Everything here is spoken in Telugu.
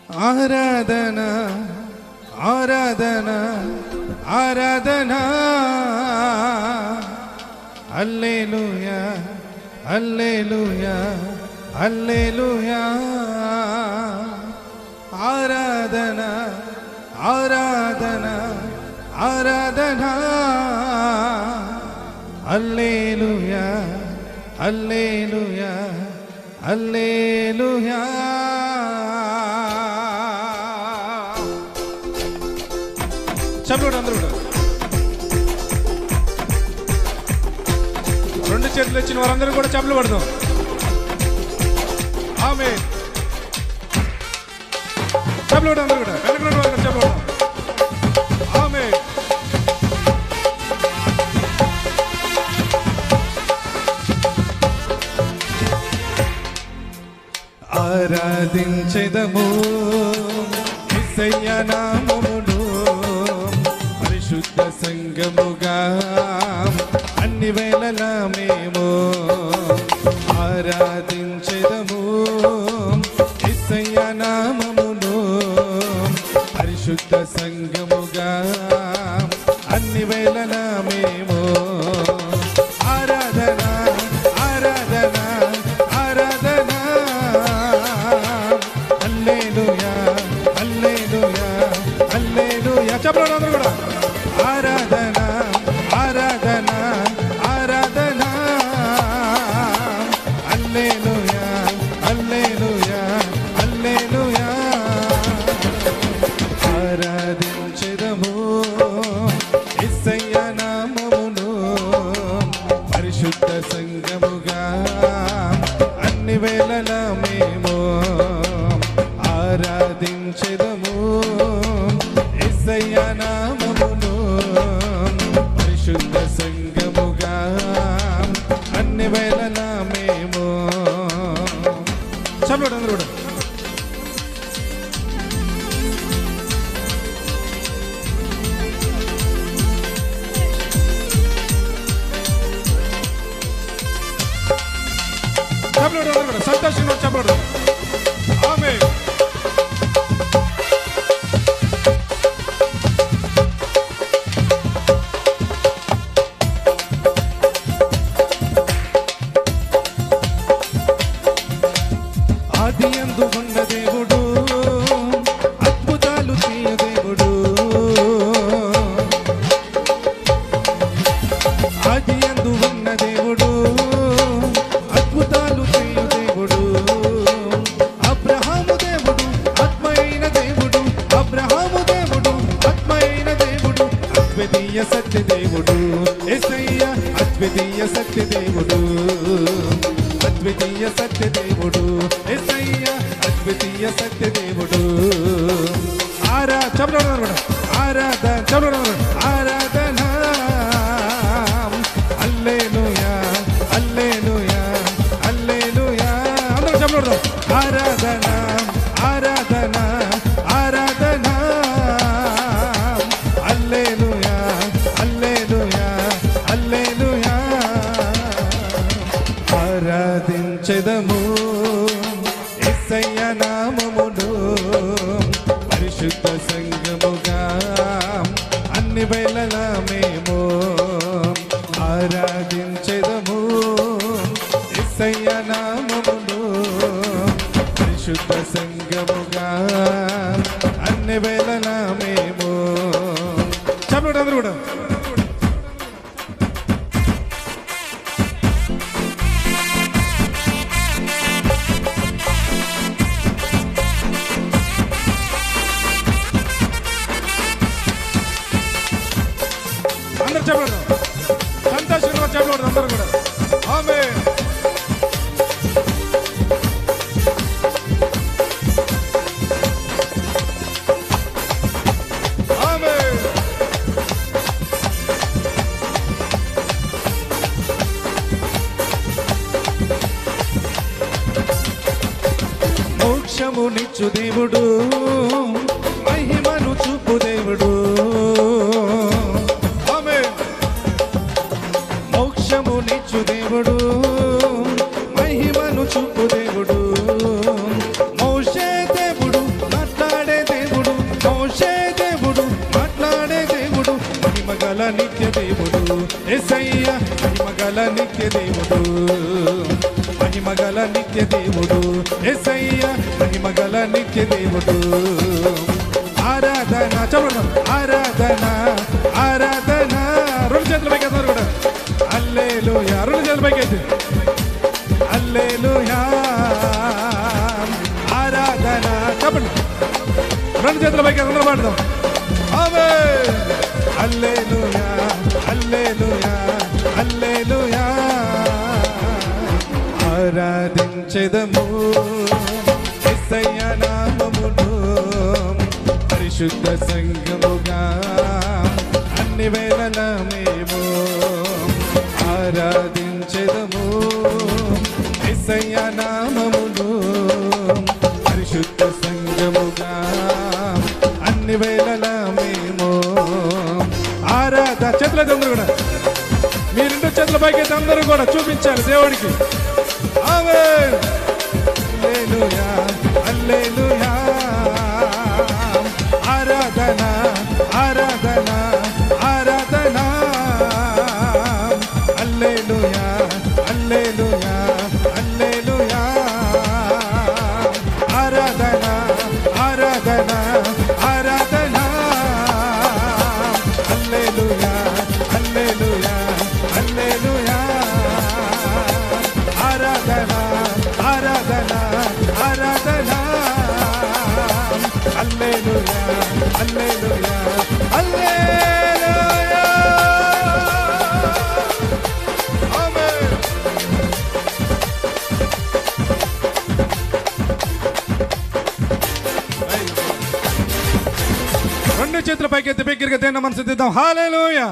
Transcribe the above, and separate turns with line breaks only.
ఆరాధన ఆరాధన ఆరాధన హల్లెలూయా హల్లెలూయా హల్లెలూయా ఆరాధన ఆరాధన ఆరాధన హల్లెలూయా హల్లెలూయా హల్లెలూయా. చప్పట్లు అందరూ కూడా రెండు చేతులు ఇచ్చిన వారందరూ కూడా చప్పట్లు పడదాం. ఆమేన్. చప్పట్లు అందరూ కూడా వెనక చప్పట్లు పడదాం. ఆమేన్. ఆరాధించెదము యేసయ్య నామమును పరిశుద్ధ సంఘముగా అన్ని వేళలా మేము ఆరాధించెదము యేసయ్య నామమును పరిశుద్ధ సంఘముగా అన్ని వేళలా మేము ఆరాధన ఆరాధన ఆరాధన హల్లెలూయా హల్లెలూయా హల్లెలూయా. చెప్పండి అందరూ కూడా ఆరాధన ఆరాధన ఆరాధన హల్లెలూయా హల్లెలూయా హల్లెలూయా. ఆరాధించెదము యేసయ్య నామమును పరిశుద్ధ సంఘముగా అన్ని వేళలా మేము ఆరాధించెదము యేసయ్య నామమును పరిశుద్ధ సంఘముగా అన్ని వేళలా మేము. చప్పట్లు అందరూ కూడా సంతోషంగా చెప్పడు. ఆమేన్. ఆదియందు ఉన్న దేవుడు అద్భుతాలు చేయు దేవుడు. ఆదియందు ఉన్న దేవుడు అద్భుతాలు చేయు దేవుడు. అబ్రహాము దేవుడు ఆత్మైన దేవుడు. అబ్రహాము దేవుడు ఆత్మైన దేవుడు. అద్వితీయ సత్య దేవుడు యేసయ్య అద్వితీయ సత్య దేవుడు. అద్వితీయ సత్య దేవుడు యేసయ్య అద్వితీయ సత్య దేవుడు. ఆరాధన ఆరాధన హల్లెలూయా హల్లెలూయా హల్లెలూయా. అందరూ చెప్పండి ఆరాధన ఆరాధన ఆరాధన హల్లెలూయా హల్లెలూయా హల్లెలూయా. ఆరాధించెదము యేసయ్య నామమును పరిశుద్ధ సంఘముగా అన్ని వేళలా మేము ఆరాధించెదము యేసయ్య నామమును పరిశుద్ధ సంఘముగా అన్ని వేళలా మేము. చెప్పండి అందరూ కూడా అందరూ చెప్పండి. సంతోషంగా చెప్పండి అందరూ కూడా. ఆమేన్. ఆమేన్. మోక్షమునిచ్చు దేవుడు మహిమను చూపు దేవుడు. మోక్షమునిచ్చు దేవుడు మహిమను చూపు దేవుడు. మోషే దేవుడు మాట్లాడు దేవుడు యేసయ్య మహిమగల నిత్య దేవుడు మహిమగల నిత్య దేవుడు యేసయ్య మహిమగల నిత్య దేవుడు ఆరాధన చెప్పండి ఆరాధన ఆరాధన రెండు చేతుల పైకి అందరూ కూడా హల్లెలూయా రెండు చేతుల పైకి అయితే హల్లెలూయా ఆరాధన చెప్పండి రెండు చేతుల పైకి అందరూ పాడదాం ఆమేన్ హల్లెలూయా హల్లెలూయా హల్లెలూయా ఆరాధించెదము యేసయ్య నామమును పరిశుద్ధ సంఘముగా అన్ని వేళల మేము ఆరాధించెదము యేసయ్య నామమును పరిశుద్ధ సంఘముగా అన్ని వేళల మేము ఆరాధన చేతులైతే అందరూ కూడా మీ రెండు చేతుల పైకి అయితే అందరూ కూడా చూపించాలి దేవుడికి ఆమేన్ హల్లెలూయా హల్లెలూయా ఆరాధన ఆరాధన ఆరాధన హల్లెలూయా హల్లెలూయా హల్లెలూయా ఆరాధన ఆరాధన ఆరాధన హల్లెలూయా హల్లెలూయా హల్లెలూయా ఆరాధన ఆరాధన ఆరాధన హల్లెలూయా హల్లెలూయా హల్లెలూయా ఆమేన్ రెండు చేతుల పైకి ఎత్తి బిగ్గరగా దేన్న మనసు దిద్దాం హల్లెలూయా